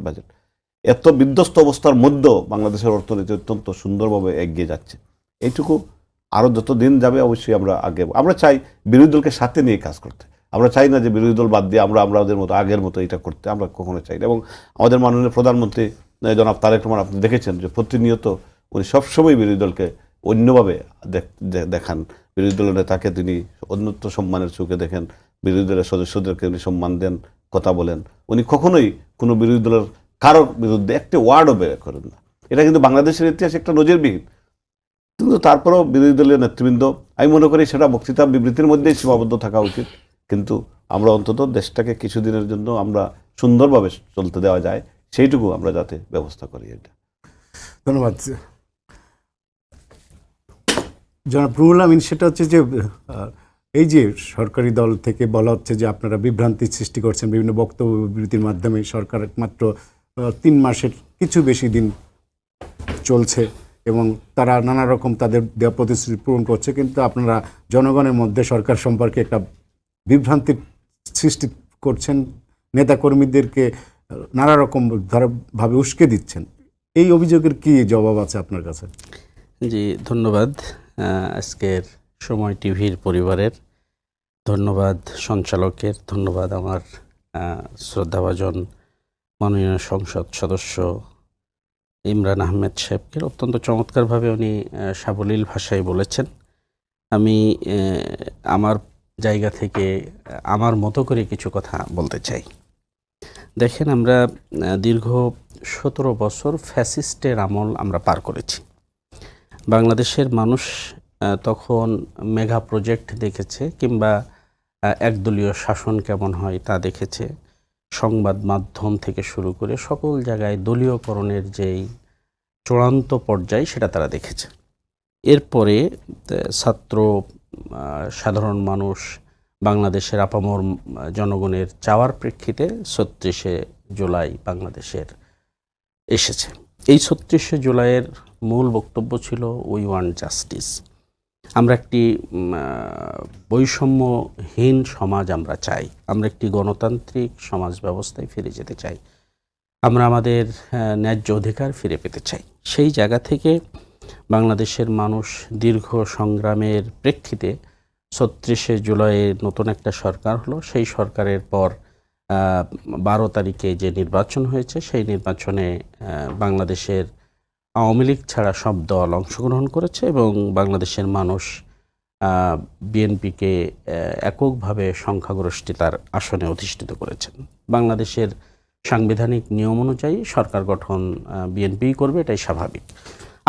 Budget. এত বিধ্বস্ত অবস্থার মধ্যেও বাংলাদেশের অর্থনীতি অত্যন্ত সুন্দরভাবে এগিয়ে যাচ্ছে। এইটুকু আরও যত দিন যাবে অবশ্যই আমরা চাই বিরোধী দলকে সাথে নিয়ে কাজ করতে। আমরা চাই না যে বিরোধী দল বাদ দিয়ে আমাদের মতো আগের মতো এটা করতে, আমরা কখনো চাই না। এবং আমাদের মাননীয় প্রধানমন্ত্রী জনাব তারেক রহমান, আপনি দেখেছেন যে প্রতিনিয়ত উনি সবসময় বিরোধী দলকে অন্যভাবে দেখান। বিরোধী দলের নেতাকে তিনি অন্যত্র সম্মানের চোখে দেখেন, বিরোধী দলের সদস্যদেরকে উনি সম্মান দেন, কথা বলেন। উনি কখনোই কোনো বিরোধী দলের কারোর বিরুদ্ধে একটি ওয়ার্ডও বের করেন না। এটা কিন্তু বাংলাদেশের ইতিহাসে একটা নজিরবিহীন। কিন্তু তারপরেও বিরোধী দলীয় নেতৃবৃন্দ, আমি মনে করি সেটা বক্তৃতা বিবৃতির মধ্যেই সীমাবদ্ধ থাকা উচিত। কিন্তু আমরা অন্তত দেশটাকে কিছুদিনের জন্য আমরা সুন্দরভাবে চলতে দেওয়া যায় সেইটুকু আমরা যাতে ব্যবস্থা করি। এটা ধন্যবাদ জনাব রুহুল আমিন। সেটা হচ্ছে যে এই যে সরকারি দল থেকে বলা হচ্ছে যে আপনারা বিভ্রান্তি সৃষ্টি করছেন বিভিন্ন বক্তব্য বিবৃতির মাধ্যমে। সরকার মাত্র 3 মাসের কিছু বেশি দিন চলছে এবং তারা নানা রকম তাদের দেওয়া প্রতিশ্রুতি পূরণ করছে, কিন্তু আপনারা জনগণের মধ্যে সরকার সম্পর্কে একটা বিভ্রান্তি সৃষ্টি করছেন, নেতাকর্মীদেরকে নানা রকম ভাবে উস্কে দিচ্ছেন। এই অভিযোগের কি জবাব আছে আপনার কাছে? জি, ধন্যবাদ আজকের সময় টিভির পরিবারের, ধন্যবাদ সঞ্চালকের, ধন্যবাদ আমার শ্রদ্ধাভাজন মাননীয় সংসদ সদস্য ইমরান আহমেদ সাহেবকে। অত্যন্ত চমৎকারভাবে উনি সাবলীল ভাষায় বলেছেন। আমি আমার জায়গা থেকে আমার মতো করে কিছু কথা বলতে চাই। দেখেন, আমরা দীর্ঘ 17 বছর ফ্যাসিস্টের আমল আমরা পার করেছি। বাংলাদেশের মানুষ তখন মেগা প্রজেক্ট দেখেছে, কিংবা একদলীয় শাসন কেমন হয় তা দেখেছে। সংবাদ মাধ্যম থেকে শুরু করে সকল জায়গায় দলীয়করণের যেই চূড়ান্ত পর্যায় সেটা তারা দেখেছে। এরপরে ছাত্র, সাধারণ মানুষ, বাংলাদেশের আপামর জনগণের চাওয়ার প্রেক্ষিতে 36শে জুলাই বাংলাদেশের এসেছে। এই 36শে জুলাইয়ের মূল বক্তব্য ছিল উই ওয়ান্ট জাস্টিস। আমরা একটি বৈষম্যহীন সমাজ আমরা চাই, আমরা একটি গণতান্ত্রিক সমাজ ব্যবস্থায় ফিরে যেতে চাই, আমরা আমাদের ন্যায্য অধিকার ফিরে পেতে চাই। সেই জায়গা থেকে বাংলাদেশের মানুষ দীর্ঘ সংগ্রামের প্রেক্ষিতে 36শে জুলাইয়ের নতুন একটা সরকার হলো। সেই সরকারের পর 12 তারিখে যে নির্বাচন হয়েছে, সেই নির্বাচনে বাংলাদেশের আওয়ামী লীগ ছাড়া সব দল অংশগ্রহণ করেছে এবং বাংলাদেশের মানুষ বিএনপিকে এককভাবে সংখ্যাগরিষ্ঠতার আসনে অধিষ্ঠিত করেছেন। বাংলাদেশের সাংবিধানিক নিয়ম অনুযায়ী সরকার গঠন বিএনপিই করবে, এটাই স্বাভাবিক।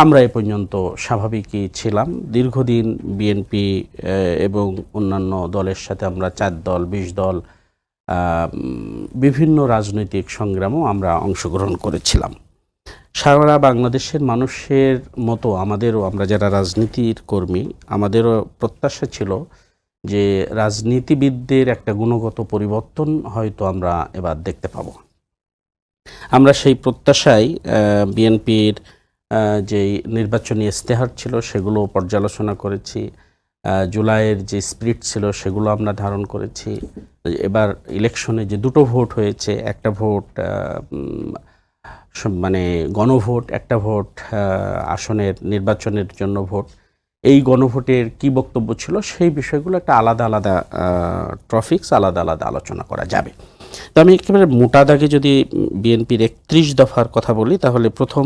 আমরা এ পর্যন্ত স্বাভাবিকই ছিলাম। দীর্ঘদিন বিএনপি এবং অন্যান্য দলের সাথে আমরা 4 দল 20 দল বিভিন্ন রাজনৈতিক সংগ্রামও আমরা অংশগ্রহণ করেছিলাম। সারা বাংলাদেশের মানুষের মতো আমাদেরও, আমরা যারা রাজনীতির কর্মী, আমাদেরও প্রত্যাশা ছিল যে রাজনীতিবিদদের একটা গুণগত পরিবর্তন হয়তো আমরা এবার দেখতে পাব। আমরা সেই প্রত্যাশায় বিএনপির যে নির্বাচনী ইস্তেহার ছিল সেগুলো পর্যালোচনা করেছি, জুলাইয়ের যে স্পিরিট ছিল সেগুলো আমরা ধারণ করেছি। এবার ইলেকশনে যে 2টো ভোট হয়েছে, একটা ভোট মানে গণভোট, একটা ভোট আসনের নির্বাচনের জন্য ভোট, এই গণভোটের কি বক্তব্য ছিল সেই বিষয়গুলো একটা আলাদা আলাদা টপিকস, আলাদা আলাদা আলোচনা করা যাবে। তো আমি একেবারে মোটা দাগে যদি বিএনপির 31 দফার কথা বলি, তাহলে প্রথম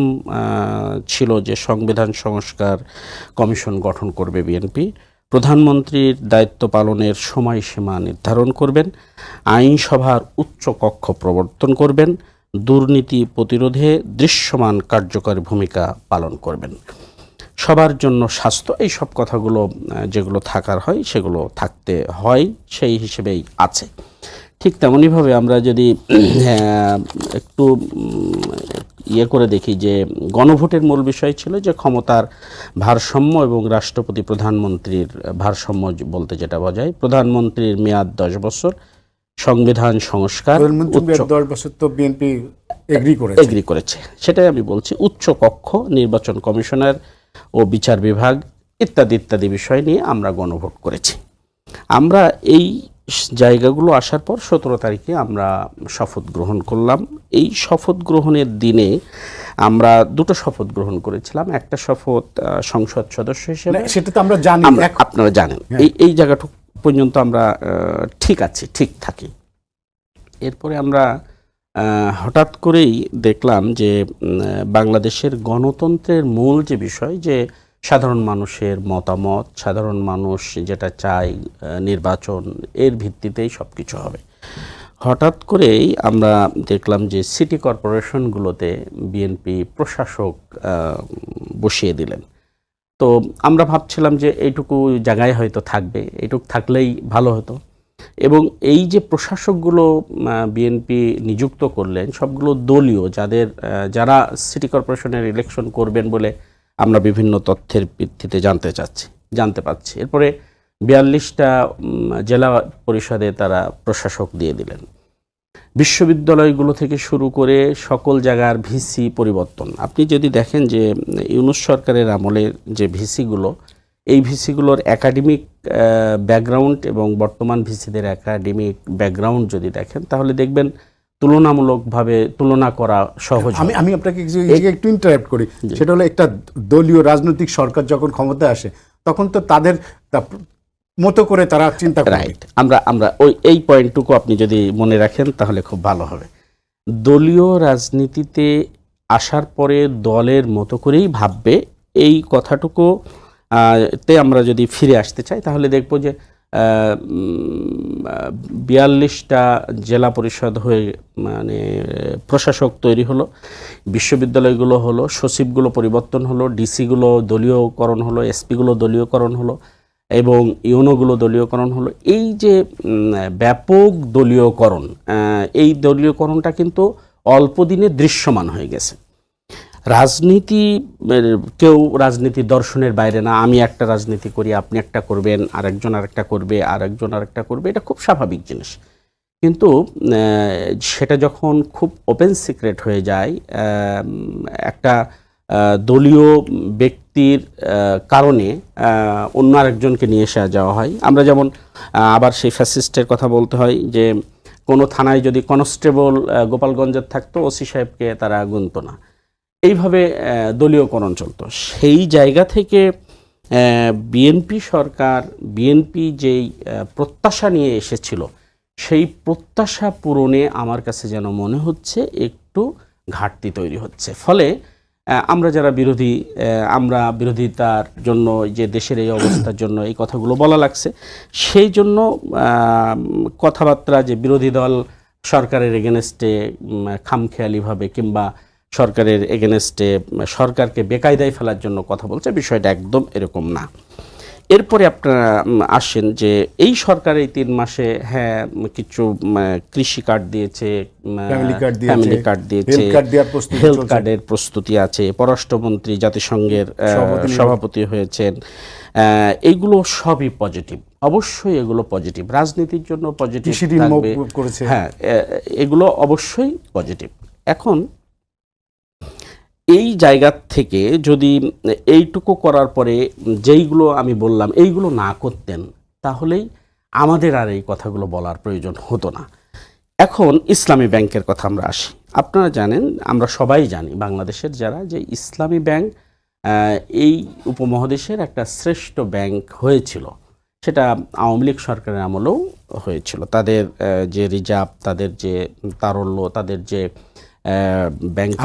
ছিল যে সংবিধান সংস্কার কমিশন গঠন করবে বিএনপি, প্রধানমন্ত্রীর দায়িত্ব পালনের সময়সীমা নির্ধারণ করবেন, আইনসভার উচ্চ কক্ষ প্রবর্তন করবেন, দুর্নীতি প্রতিরোধে দৃশ্যমান কার্যকরী ভূমিকা পালন করবেন, সবার জন্য স্বাস্থ্য, এই সব কথাগুলো যেগুলো থাকার হয় সেগুলো থাকতে হয়, সেই হিসেবেই আছে। ঠিক তেমনইভাবে আমরা যদি একটু করে দেখি যে গণভোটের মূল বিষয় ছিল যে ক্ষমতার ভারসাম্য এবং রাষ্ট্রপতি প্রধানমন্ত্রীর ভারসাম্য বলতে যেটা বোঝায়, প্রধানমন্ত্রীর মেয়াদ 10 বছর, সংবিধান সংস্কার 10 বছর তো বিএনপি এগ্রি করেছে, সেটাই আমি বলছি। উচ্চ কক্ষ, নির্বাচন কমিশনার ও বিচার বিভাগ ইত্যাদি ইত্যাদি বিষয় নিয়ে আমরা গণভোট করেছি। আমরা এই জায়গাগুলো আসার পর 17 তারিখে আমরা শপথ গ্রহণ করলাম। এই শপথ গ্রহণের দিনে আমরা দুটো শপথ গ্রহণ করেছিলাম। একটা শপথ সংসদ সদস্য হিসেবে, সেটা তো আমরা জানি, আপনারা জানেন। এই জায়গাটুকু পর্যন্ত আমরা ঠিক আছি, ঠিক থাকি। এরপরে আমরা হঠাৎ করেই দেখলাম যে বাংলাদেশের গণতন্ত্রের মূল যে বিষয়, যে সাধারণ মানুষের মতামত, সাধারণ মানুষ যেটা চায় নির্বাচন, এর ভিত্তিতেই সব কিছু হবে। হঠাৎ করেই আমরা দেখলাম যে সিটি কর্পোরেশনগুলোতে বিএনপি প্রশাসক বসিয়ে দিলেন। তো আমরা ভাবছিলাম যে এইটুকু জায়গায় হয়তো থাকবে, এইটুকু থাকলেই ভালো হতো। এবং এই যে প্রশাসকগুলো বিএনপি নিযুক্ত করলেন, সবগুলো দলীয়, যারা সিটি কর্পোরেশনের ইলেকশন করবেন বলে আমরা বিভিন্ন তথ্যের ভিত্তিতে জানতে পাচ্ছি। এরপরে 42টা জেলা পরিষদে তারা প্রশাসক দিয়ে দিলেন। বিশ্ববিদ্যালয়গুলো থেকে শুরু করে সকল জায়গার ভিসি পরিবর্তন। আপনি যদি দেখেন যে ইউনূস সরকারের আমলের যে ভিসিগুলো, এই ভিসিগুলোর একাডেমিক ব্যাকগ্রাউন্ড এবং বর্তমান ভিসিদের একাডেমিক ব্যাকগ্রাউন্ড যদি দেখেন, তাহলে দেখবেন তুলনামূলকভাবে তুলনা করা সহজ। আমি আপনাকে একটু ইন্টারাপ্ট করি। সেটা হলো, একটা দলীয় রাজনৈতিক সরকার যখন ক্ষমতায় আসে, তখন তো তাদের মতো করে তারা চিন্তা করে। রাইট। আমরা এই পয়েন্টটুকু আপনি যদি মনে রাখেন তাহলে খুব ভালো হবে। দলীয় রাজনীতিতে আসার পরে দলের মতো করেই ভাববে, এই কথাটুকু তে আমরা যদি ফিরে আসতে চাই, তাহলে দেখব যে 42টা জেলা পরিষদ হয়ে মানে প্রশাসক তৈরি হলো, বিশ্ববিদ্যালয়গুলো হলো, সচিবগুলো পরিবর্তন হলো, ডিসিগুলো দলীয়করণ হলো, এসপিগুলো দলীয়করণ হলো এবং ইউনোগুলো দলীয়করণ হলো। এই যে ব্যাপক দলীয়করণ, এই দলীয়করণটা কিন্তু অল্প দিনে দৃশ্যমান হয়ে গেছে। কেউ রাজনীতি দর্শনের বাইরে না। আমি একটা রাজনীতি করি, আপনি একটা করবেন, আরেকজন আরেকটা করবে, আরেকজন আরেকটা করবে, এটা খুব স্বাভাবিক জিনিস। কিন্তু সেটা যখন খুব ওপেন সিক্রেট হয়ে যায়, একটা দলীয় ব্যক্তির কারণে অন্য আরেকজনকে নিয়ে এসে যাওয়া হয়। আমরা যেমন আবার সেই ফ্যাসিস্টের কথা বলতে হয় যে কোনো থানায় যদি কনস্টেবল গোপালগঞ্জের থাকতো, ওসি সাহেবকে তারা গুনতো না। এইভাবে দলীয়করণ চলতো। সেই জায়গা থেকে বিএনপি সরকার, বিএনপি যেই প্রত্যাশা নিয়ে এসেছিল, সেই প্রত্যাশা পূরণে আমার কাছে যেন মনে হচ্ছে একটু ঘাটতি তৈরি হচ্ছে। ফলে আমরা যারা বিরোধী, আমরা বিরোধিতার জন্য, যে দেশের এই অবস্থার জন্য এই কথাগুলো বলা লাগছে, সেই জন্য কথাবার্তা যে বিরোধী দল সরকারের এগেনস্টে খামখেয়ালিভাবে কিংবা সরকারের এগেনস্টে সরকারকে বেকায়দায় ফেলার জন্য কথা বলছে, বিষয়টা একদম এরকম না। এরপরে আপনারা আসেন যে এই সরকার এই 3 মাসে কিছু কৃষি কার্ড দিয়েছে, ফ্যামিলি কার্ড দিয়েছে, হেলথ কার্ডের প্রস্তুতি আছে, পররাষ্ট্রমন্ত্রী জাতিসংঘের সভাপতি হয়েছেন। এইগুলো সবই পজিটিভ, অবশ্যই এগুলো পজিটিভ, রাজনীতির জন্য পজিটিভ থাকবে। হ্যাঁ, এগুলো অবশ্যই পজিটিভ। এখন এই জায়গা থেকে যদি এইটুকু করার পরে যেইগুলো আমি বললাম এইগুলো না করতেন, তাহলেই আমাদের আর এই কথাগুলো বলার প্রয়োজন হতো না। এখন ইসলামী ব্যাংকের কথা আমরা আসি। আপনারা জানেন, আমরা সবাই জানি, বাংলাদেশের যারা, যে ইসলামী ব্যাংক এই উপমহাদেশের একটা শ্রেষ্ঠ ব্যাংক হয়েছিল। সেটা আওয়ামী লীগ সরকারের আমলেও হয়েছিল। তাদের যে রিজার্ভ, তাদের যে তারল্য, তাদের যে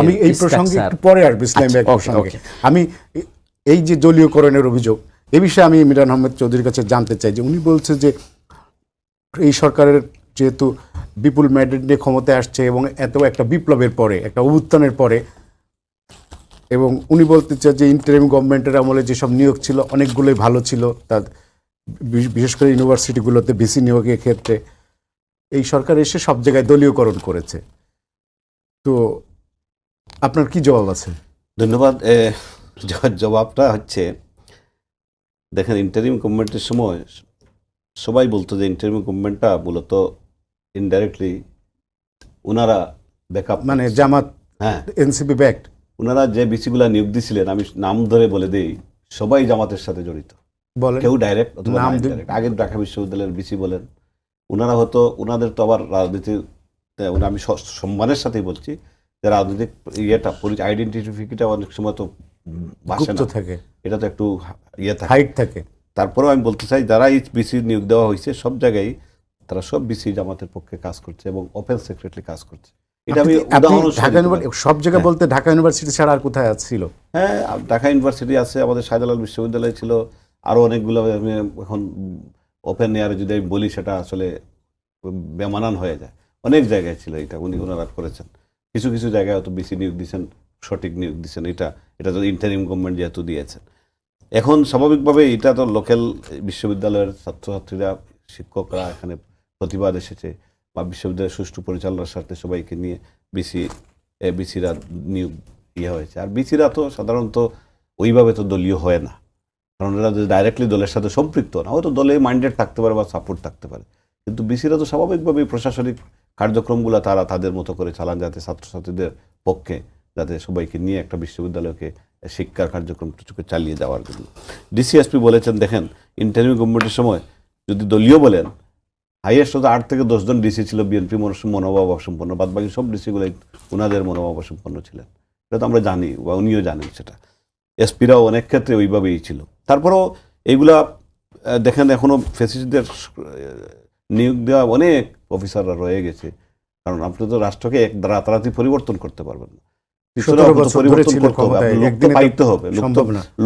আমি এই প্রসঙ্গে একটু পরে আসবো, ইসলামী ব্যাংক প্রসঙ্গে। আমি এই যে দলীয়করণের অভিযোগ, এ বিষয়ে আমি মিরান আহমেদ চৌধুরীর কাছে জানতে চাই যে উনি বলছে যে এই সরকারের যেহেতু বিপুল ম্যান্ডেট নিয়ে ক্ষমতায় আসছে এবং এত একটা বিপ্লবের পরে, একটা অভ্যুত্থানের পরে, এবং উনি বলতে চান যে ইন্টারিম গভর্নমেন্টের আমলে যেসব নিয়োগ ছিল অনেকগুলোই ভালো ছিল, তার বিশেষ করে ইউনিভার্সিটিগুলোতে ভিসি নিয়োগের ক্ষেত্রে এই সরকার এসে সব জায়গায় দলীয়করণ করেছে। তো আপনার কি জবাব আছে? ধন্যবাদ। জবাবটা হচ্ছে, দেখেন, ইন্টারিম গভর্নমেন্টের সময় সবাই বলতো যে ইন্টারিম গভর্নমেন্টটা মূলত ইনডাইরেক্টলি ওনারা ব্যাকআপ, মানে জামাত, এনসিপি ব্যাকড, ওনারা যে বিসিগুলা নিয়োগ দিয়েছিলেন, আমি নাম ধরে বলে দিই, সবাই জামাতের সাথে জড়িত। কেউ ডাইরেক্ট অথবা ইনডাইরেক্ট। আগের ঢাকা বিশ্ববিদ্যালয়ের বিসি বলেন, ওনারা হয়তো ওনাদের তো আবার রাজনীতি, আমি সম্মানের সাথেই বলছি যে রাজনৈতিক ইয়েটা আইডেন্টিফিকেটা অনেক সময় তো বাসে গুপ্ত না, থাকে, এটা তো একটু ইয়ে থাকে। হাইট থাকে। তারপরেও আমি বলতে চাই যারা এই বিসি নিয়োগ দেওয়া হয়েছে সব জায়গায় তারা সব বিসি জামাতের পক্ষে কাজ করছে এবং ওপেন সেক্রেটারি কাজ করছে। এটা আমি উদাহরণ ঢাকা ইউনিভার্সিটি সব জায়গায় বলতে ঢাকা ইউনিভার্সিটি ছাড়া আর কোথায় ছিল? হ্যাঁ, ঢাকা ইউনিভার্সিটি আছে, আমাদের শাহজালাল বিশ্ববিদ্যালয় ছিল, আরো অনেকগুলো। আমি এখন ওপেন এয়ারে যদি আমি বলি সেটা আসলে বেমানান হয়ে যায়। অনেক জায়গায় ছিল এটা, ওনারা করেছেন। কিছু কিছু জায়গায় হয়তো বিসি নিয়োগ দিচ্ছেন, সঠিক নিয়োগ দিচ্ছেন। এটা তো ইন্টারিম গভর্নমেন্ট যেহেতু দিয়েছেন, এখন স্বাভাবিকভাবে এটা তো লোকাল বিশ্ববিদ্যালয়ের ছাত্রছাত্রীরা, শিক্ষকরা এখানে প্রতিবাদ এসেছে, বা বিশ্ববিদ্যালয়ের সুষ্ঠু পরিচালনার সাথে সবাইকে নিয়ে বিসিরা নিয়োগ হয়েছে। আর বিসিরা তো সাধারণত ওইভাবে তো দলীয় হয় না, কারণ এরা ডাইরেক্টলি দলের সাথে সম্পৃক্ত না, হয়তো দলে মাইন্ডেড থাকতে পারে বা সাপোর্ট থাকতে পারে, কিন্তু বিসিরা তো স্বাভাবিকভাবেই প্রশাসনিক কার্যক্রমগুলো তারা তাদের মতো করে চালান, যাতে ছাত্রছাত্রীদের পক্ষে, যাতে সবাইকে নিয়ে একটা বিশ্ববিদ্যালয়কে শিক্ষার কার্যক্রমটুকু চালিয়ে যাওয়ার জন্য। ডিসিএসপি বলেছেন, দেখেন ইন্টারিম গভর্নমেন্টের সময় যদি দলীয় বলেন, হাইয়েস্ট হতো 8 থেকে 10 জন ডিসি ছিল বিএনপি মনোভাব সম্পন্ন, বাদ বাকি সব ডিসিগুলোই ওনাদের মনোভাব সম্পন্ন ছিলেন। এটা তো আমরা জানি, বা উনিও জানেন সেটা। এসপিরাও অনেক ক্ষেত্রে ওইভাবেই ছিল। তারপরেও এইগুলা দেখেন এখনো ফ্যাসিস্টদের নিয়োগ দেওয়া অনেক অফিসাররা রয়ে গেছে, কারণ আপনি তো রাষ্ট্রকে রাতারাতি পরিবর্তন করতে পারবেন না, পরিবর্তন করতে হবে, লোক তো পাইতে হবে,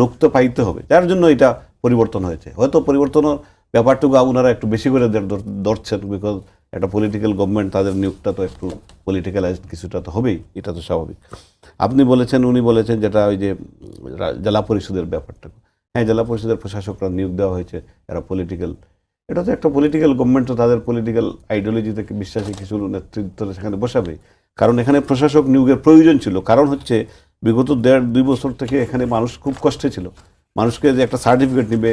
লোক তো পাইতে হবে, যার জন্য এটা পরিবর্তন হয়েছে। হয়তো পরিবর্তনের ব্যাপারটুকু ওনারা একটু বেশি করে ধরছেন, বিকজ একটা পলিটিক্যাল গভর্নমেন্ট, তাদের নিয়োগটা তো একটু পলিটিক্যালাইজড কিছুটা তো হবেই, এটা তো স্বাভাবিক। আপনি বলেছেন, উনি বলেছেন যেটা ওই যে জেলা পরিষদের ব্যাপারটা, হ্যাঁ, জেলা পরিষদের প্রশাসকরা নিয়োগ দেওয়া হয়েছে, এরা পলিটিক্যাল, এটা তো একটা পলিটিক্যাল গভর্নমেন্ট, তো তাদের পলিটিক্যাল আইডিওলজি থেকে বিশ্বাসী কিছু নেতৃত্ব সেখানে বসাবে, কারণ এখানে প্রশাসক নিয়োগের প্রয়োজন ছিল। কারণ হচ্ছে বিগত 1.5-2 বছর থেকে এখানে মানুষ খুব কষ্টে ছিল, মানুষকে যে একটা সার্টিফিকেট নিবে,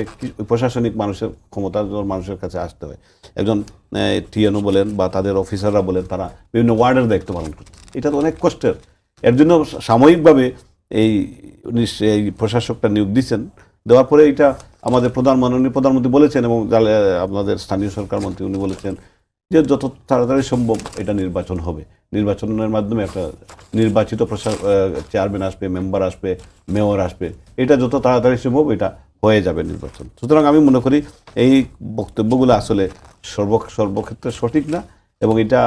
প্রশাসনিক মানুষের ক্ষমতার মানুষের কাছে আসতে হয়। একজন টিএনও বলেন বা তাদের অফিসাররা বলেন, তারা বিভিন্ন ওয়ার্ডের দায়িত্ব পালন করছে, এটা তো অনেক কষ্টের। এর জন্য সাময়িকভাবে এই প্রশাসকটা নিয়োগ দিচ্ছেন, দেওয়ার পরে এটা আমাদের মাননীয় প্রধানমন্ত্রী বলেছেন, এবং আপনাদের স্থানীয় সরকার মন্ত্রী উনি বলেছেন যে যত তাড়াতাড়ি সম্ভব এটা নির্বাচন হবে, নির্বাচনের মাধ্যমে একটা নির্বাচিত চেয়ারম্যান আসবে, মেম্বার আসবে, মেয়র আসবে, এটা যত তাড়াতাড়ি সম্ভব এটা হয়ে যাবে নির্বাচন। সুতরাং আমি মনে করি এই বক্তব্যগুলো আসলে সর্বক্ষেত্রে সঠিক না, এবং এটা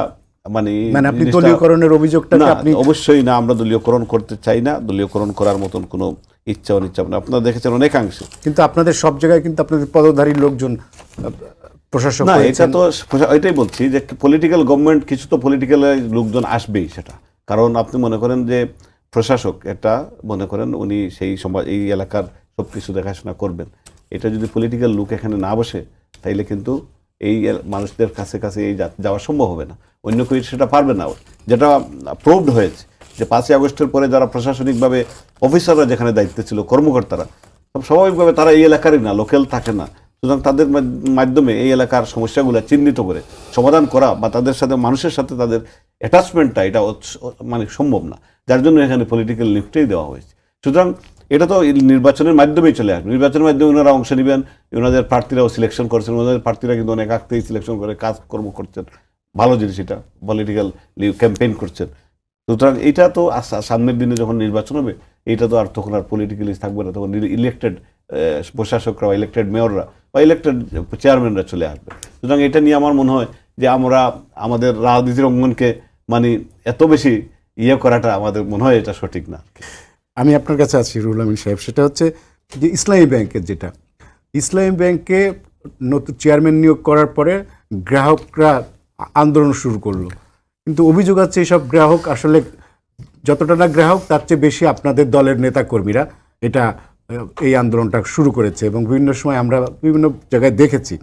মানে আপনি দলীয়করণের অভিযোগটা অবশ্যই না, আমরা দলীয়করণ করতে চাই না, দলীয়করণ করার মতন কোনো ইচ্ছা অনিচ্ছা আপনারা দেখেছেন অনেকাংশে, কিন্তু আপনাদের সব জায়গায় কিন্তু আপনাদের পদধারী লোকজন প্রশাসক না, এটা তো এটাই বলছি যে পলিটিক্যাল গভর্নমেন্ট, কিছু তো পলিটিক্যাল লোকজন আসবেই, সেটা কারণ আপনি মনে করেন যে প্রশাসক, এটা মনে করেন উনি সেই সমাজ, এই এলাকার সব কিছু দেখাশোনা করবেন, এটা যদি পলিটিক্যাল লোক এখানে না বসে, তাইলে কিন্তু এই মানুষদের কাছে কাছে এই যাওয়া সম্ভব হবে না, অন্য কেউ সেটা পারবে না। যেটা প্রুভড হয়েছে যে 5ই আগস্টের পরে যারা প্রশাসনিকভাবে অফিসাররা যেখানে দায়িত্বে ছিল, কর্মকর্তারা স্বাভাবিকভাবে তারা এই এলাকারই না, লোকাল থাকে না, সুতরাং তাদের মাধ্যমে এই এলাকার সমস্যাগুলো চিহ্নিত করে সমাধান করা, বা তাদের সাথে মানুষের সাথে তাদের অ্যাটাচমেন্টটা, এটা মানে সম্ভব না, যার জন্য এখানে পলিটিক্যাল লিফটেই দেওয়া হয়েছে। সুতরাং এটা তো নির্বাচনের মাধ্যমেই চলে আসবে, নির্বাচনের মাধ্যমে ওনারা অংশ নেবেন, ওনাদের প্রার্থীরাও সিলেকশন করছেন, ওনাদের প্রার্থীরা কিন্তু অনেক আগতেই সিলেকশন করে কাজকর্ম করছেন, ভালো জিনিস, এটা পলিটিক্যাল ক্যাম্পেইন করছেন। সুতরাং এটা তো সামনের দিনে যখন নির্বাচন হবে, এটা তো আর তখন আর পলিটিক্যালি থাকবে না, তখন ইলেকটেড প্রশাসকরা বা ইলেকটেড মেয়ররা বা ইলেকটেড চেয়ারম্যানরা চলে আসবে। সুতরাং এটা নিয়ে আমার মনে হয় যে আমরা আমাদের রাজনীতির অঙ্গনকে মানে এত বেশি করাটা আমাদের মনে হয় এটা সঠিক না। আমি আপনার কাছে আছি রুহুল আমিন সাহেব, সেটা হচ্ছে যে ইসলামী ব্যাংকের, যেটা ইসলামী ব্যাংকে নতুন চেয়ারম্যান নিয়োগ করার পরে গ্রাহকরা আন্দোলন শুরু করলো, কিন্তু অভিযোগ আছে এইসব গ্রাহক আসলে যতটা না গ্রাহক, তার চেয়ে বেশি আপনাদের দলের নেতাকর্মীরা এটা এই আন্দোলনটা শুরু করেছে, এবং বিভিন্ন সময় আমরা বিভিন্ন জায়গায় দেখেছি।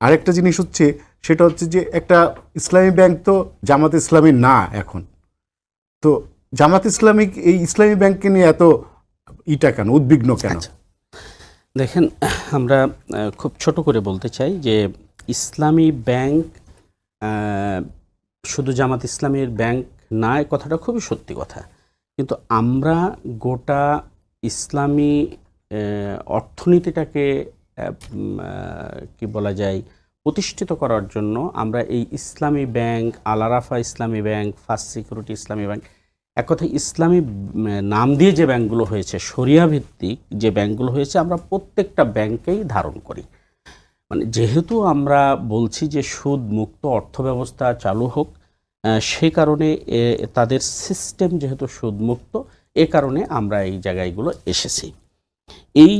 আরেকটা জিনিস হচ্ছে, সেটা হচ্ছে যে একটা ইসলামী ব্যাংক তো জামাত ইসলামী না এখন, তো জামাত ইসলামী এই ইসলামী ব্যাংককে নিয়ে এত কেন, উদ্বিগ্ন কেন? দেখেন, আমরা খুব ছোট করে বলতে চাই যে ইসলামী ব্যাংক শুধু জামাত ইসলামীর ব্যাংক না, এই কথাটা খুবই সত্যি কথা, কিন্তু আমরা গোটা ইসলামী অর্থনীতিটাকে কি বলা যায়, প্রতিষ্ঠিত করার জন্য আমরা এই ইসলামী ব্যাংক, আল আরাফা ইসলামী ব্যাংক, ফার্স্ট সিকিউরিটি ইসলামী ব্যাংক, এক কথায় ইসলামী নাম দিয়ে যে ব্যাংকগুলো হয়েছে, শরিয়া ভিত্তিক যে ব্যাংকগুলো হয়েছে, আমরা প্রত্যেকটা ব্যাংকেই ধারণ করি। মানে যেহেতু আমরা বলছি যে সুদ মুক্ত অর্থব্যবস্থা চালু হোক, সেই কারণে তাদের সিস্টেম যেহেতু সুদ মুক্ত, এ কারণে আমরা এই জায়গাগুলো এসেছি। এই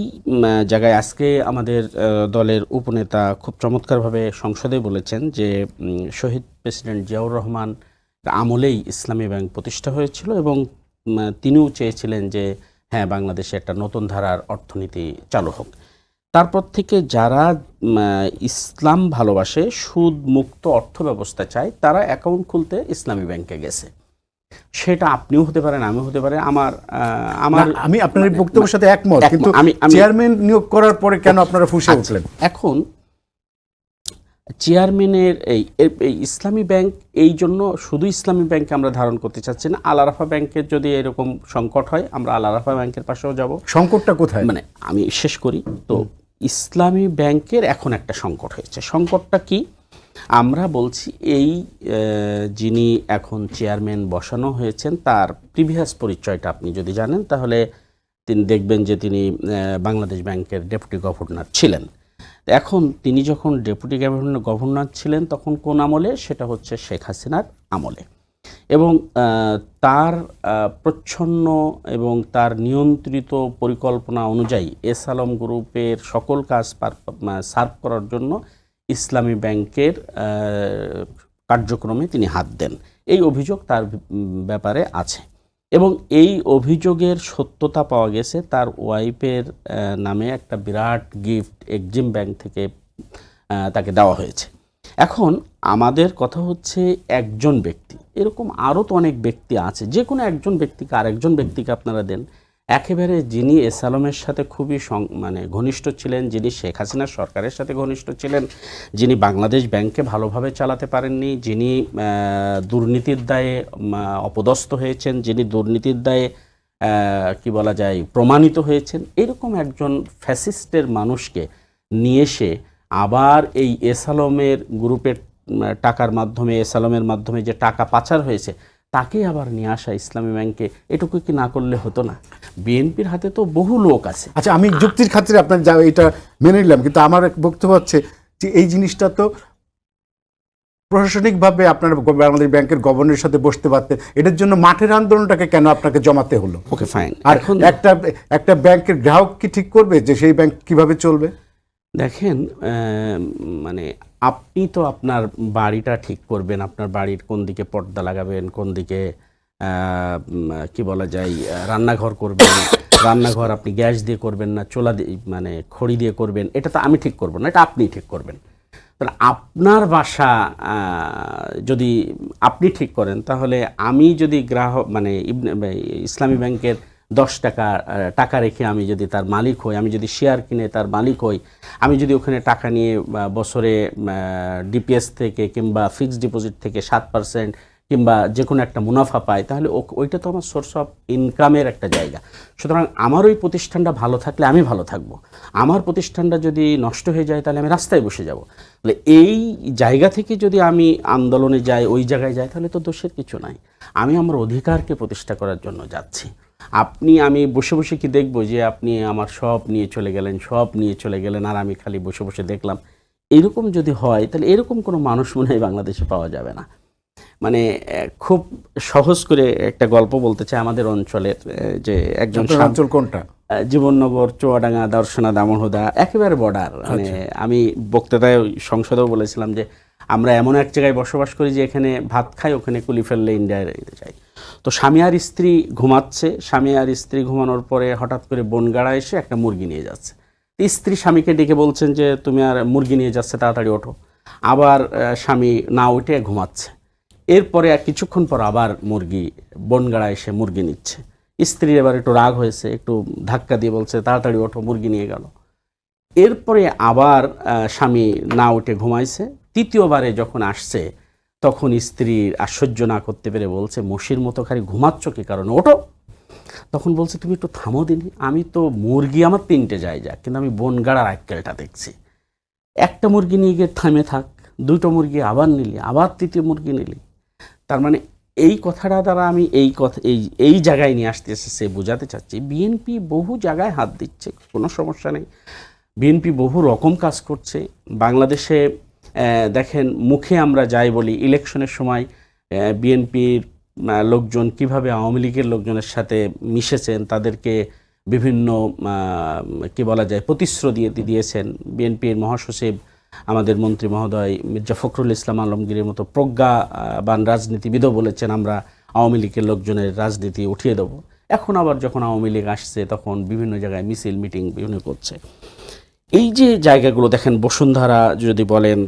জায়গায় আজকে আমাদের দলের উপনেতা খুব চমৎকারভাবে সংসদে বলেছেন যে শহীদ প্রেসিডেন্ট জিয়াউর রহমান আমলেই ইসলামী ব্যাংক প্রতিষ্ঠা হয়েছিল এবং তিনিও চেয়েছিলেন যে হ্যাঁ, বাংলাদেশে একটা নতুন ধারার অর্থনীতি চালু হোক। তারপর থেকে যারা ইসলাম ভালোবাসে, সুদ মুক্ত অর্থ ব্যবস্থা চায়, তারা অ্যাকাউন্ট খুলতে ইসলামী ব্যাংকে গেছে। সেটা আপনিও হতে পারেন, আমিও হতে পারে। আমি আপনার এই বক্তব্যের সাথে একমত, কিন্তু আমি চেয়ারম্যান নিয়োগ করার পরে কেন আপনারা ফুঁসে উঠলেন? এখন চেয়ারম্যানের এই ইসলামী ব্যাংক, এই জন্য শুধু ইসলামী ব্যাংকে আমরা ধারণ করতে চাচ্ছি না। আল আরাফা ব্যাংকের যদি এরকম সংকট হয়, আমরা আল আরাফা ব্যাংকের পাশেও যাব। সংকটটা কোথায়? মানে আমি শেষ করি তো, ইসলামী ব্যাংকের এখন একটা সংকট হয়েছে। সংকটটা কি? আমরা বলছি এই যিনি এখন চেয়ারম্যান বসানো হয়েছেন, তার প্রিভিয়াস পরিচয়টা আপনি যদি জানেন তাহলে তিনি দেখবেন যে তিনি বাংলাদেশ ব্যাংকের ডেপুটি গভর্নর ছিলেন। এখন তিনি যখন ডেপুটি গভর্নর ছিলেন তখন কোন আমলে? সেটা হচ্ছে শেখ হাসিনার আমলে। এবং তার প্রচ্ছন্ন এবং তার নিয়ন্ত্রিত পরিকল্পনা অনুযায়ী এস আলম গ্রুপের সকল কাজ সার্ভ করার জন্য ইসলামী ব্যাংকের কার্যক্রমে তিনি হাত দেন, এই অভিযোগ তার ব্যাপারে আছে। এবং এই অভিযোগের সত্যতা পাওয়া গেছে, তার ওয়াইফের নামে একটা বিরাট গিফট এক্সিম ব্যাংক থেকে তাকে দেওয়া হয়েছে। এখন আমাদের কথা হচ্ছে একজন ব্যক্তি, এরকম আরও তো অনেক ব্যক্তি আছে, যে কোনো একজন ব্যক্তিকে আরেকজন ব্যক্তিকে আপনারা দেন। একেবারে যিনি এস আলমের সাথে খুবই ঘনিষ্ঠ ছিলেন, যিনি শেখ হাসিনার সরকারের সাথে ঘনিষ্ঠ ছিলেন, যিনি বাংলাদেশ ব্যাংককে ভালোভাবে চালাতে পারেননি, যিনি দুর্নীতির দায়ে অপদস্থ হয়েছেন, যিনি দুর্নীতির দায়ে কি বলা যায় প্রমাণিত হয়েছেন, এরকম একজন ফ্যাসিস্টের মানুষকে নিয়ে এসে আবার এই এস আলমের গ্রুপের টাকার মাধ্যমে, এস আলমের মাধ্যমে যে টাকা পাচার হয়েছে, তাকে আবার নিয়ে আসা ইসলামী ব্যাংকে, এটুকু কি না করলে হতো না? বিএনপির হাতে তো বহু লোক আছে। আচ্ছা, আমি যুক্তির খাতিরে আপনার এটা মেনে নিলাম, কিন্তু আমার এক বক্তব্য হচ্ছে যে এই জিনিসটা তো প্রশাসনিকভাবে আপনারা বাংলাদেশ ব্যাংকের গভর্নরের সাথে বসতে পারতেন, এটার জন্য মাঠের আন্দোলনটাকে কেন আপনাকে জমাতে হলো? ওকে, ফাইন। আর একটা ব্যাংকের গ্রাহক কি ঠিক করবে যে সেই ব্যাংক কিভাবে চলবে? দেখেন, আপনি তো আপনার বাড়িটা ঠিক করবেন, আপনার বাড়ির কোন দিকে পর্দা লাগাবেন, কোন দিকে কি বলা যায় রান্নাঘর করবেন। রান্নাঘর আপনি গ্যাস দিয়ে করবেন না চুলা দিয়ে খড়ি দিয়ে করবেন, এটা তো আমি ঠিক করব না, এটা আপনি ঠিক করবেন। তাহলে আপনার বাসা যদি আপনি ঠিক করেন, তাহলে আমি যদি গ্রাহক ইসলামী ব্যাংকের 10 টাকা রেখে আমি যদি তার মালিক হই, আমি যদি শেয়ার কিনে তার মালিক হই, আমি যদি ওখানে টাকা নিয়ে বছরে ডিপিএস থেকে কিংবা ফিক্সড ডিপোজিট থেকে 7% কিংবা যে কোনো একটা মুনাফা পাই, তাহলে ওইটা তো আমার সোর্স অফ ইনকামের একটা জায়গা। সুতরাং আমার ওই প্রতিষ্ঠানটা ভালো থাকলে আমি ভালো থাকবো, আমার প্রতিষ্ঠানটা যদি নষ্ট হয়ে যায় তাহলে আমি রাস্তায় বসে যাব। তাহলে এই জায়গা থেকে যদি আমি আন্দোলনে যাই, ওই জায়গায় যাই, তাহলে তো দোষের কিছু নাই। আমি আমার অধিকারকে প্রতিষ্ঠা করার জন্য যাচ্ছি। আমি বসে বসে কি দেখবো যে আপনি আমার সব নিয়ে চলে গেলেন আর আমি খালি বসে বসে দেখলাম? এরকম যদি হয় তাহলে এরকম কোনো মানুষ মনে হয় বাংলাদেশে পাওয়া যাবে না। খুব সহজ করে একটা গল্প বলতে চাই। আমাদের অঞ্চলের যে একজন অঞ্চল কোনটা? জীবননগর, চুয়াডাঙ্গা, দর্শনা, দামোহদা, একেবারে বর্ডার। আমি বক্তৃতায় সংসদেও বলেছিলাম যে আমরা এমন এক জায়গায় বসবাস করি যে এখানে ভাত খাই, ওখানে কুলি ফেললে ইন্ডিয়ায় যাই। তো স্বামী আর স্ত্রী ঘুমাচ্ছে, স্বামী আর স্ত্রী ঘুমানোর পরে হঠাৎ করে বনগাড়া এসে একটা মুরগি নিয়ে যাচ্ছে। স্ত্রী স্বামীকে ডেকে বলছেন যে তুমি আর মুরগি নিয়ে যাচ্ছে, তাড়াতাড়ি ওঠো। আবার স্বামী না উঠে ঘুমাচ্ছে। এরপরে কিছুক্ষণ পর আবার বনগাড়া এসে মুরগি নিচ্ছে। স্ত্রীর এবার একটু রাগ হয়েছে, একটু ধাক্কা দিয়ে বলছে তাড়াতাড়ি ওঠো, মুরগি নিয়ে গেল। এরপরে আবার স্বামী না উঠে ঘুমাইছে। তৃতীয়বারে যখন আসছে তখন স্ত্রী আশ্চর্য না করতে পেরে বলছে, মশির মতো খালি ঘুমাচ্ছ কি কারণে, ওঠো। তখন বলছে তুমি একটু থামো দিনি, আমি তো মুরগি আমার 3টে জায়গা, কিন্তু আমি বনগাড়ার আক্কেলটা দেখছি। একটা মুরগি নিয়ে গিয়ে থামে থাক, দুটো মুরগি আবার নিলি, আবার তৃতীয় মুরগি নিলি। তার মানে এই কথাটা দ্বারা আমি এই জায়গায় নিয়ে আসতে এসেছে বোঝাতে চাচ্ছি, বিএনপি বহু জায়গায় হাত দিচ্ছে, কোনো সমস্যা নেই। বিএনপি বহু রকম কাজ করছে বাংলাদেশে। দেখেন, মুখে আমরা যাই বলি, ইলেকশনের সময় বিএনপির লোকজন কিভাবে আওয়ামী লীগের লোকজনের সাথে মিশেছেন, তাদেরকে বিভিন্ন কি বলা যায় প্রতিশ্রুতি দিয়েছেন। বিএনপির মহাসচিব আমাদের মন্ত্রী মহোদয় মির্জা ফখরুল ইসলাম আলমগীরের মতো প্রজ্ঞাবান রাজনীতিবিদও বলেছেন আমরা আওয়ামী লীগের লোকজনের রাজনীতি উঠিয়ে দেব। এখন আবার যখন আওয়ামী লীগ আসছে তখন বিভিন্ন জায়গায় মিছিল মিটিং বিভিন্ন করছে। এই যে জায়গাগুলো দেখেন, বসুন্ধরা যদি বলেন,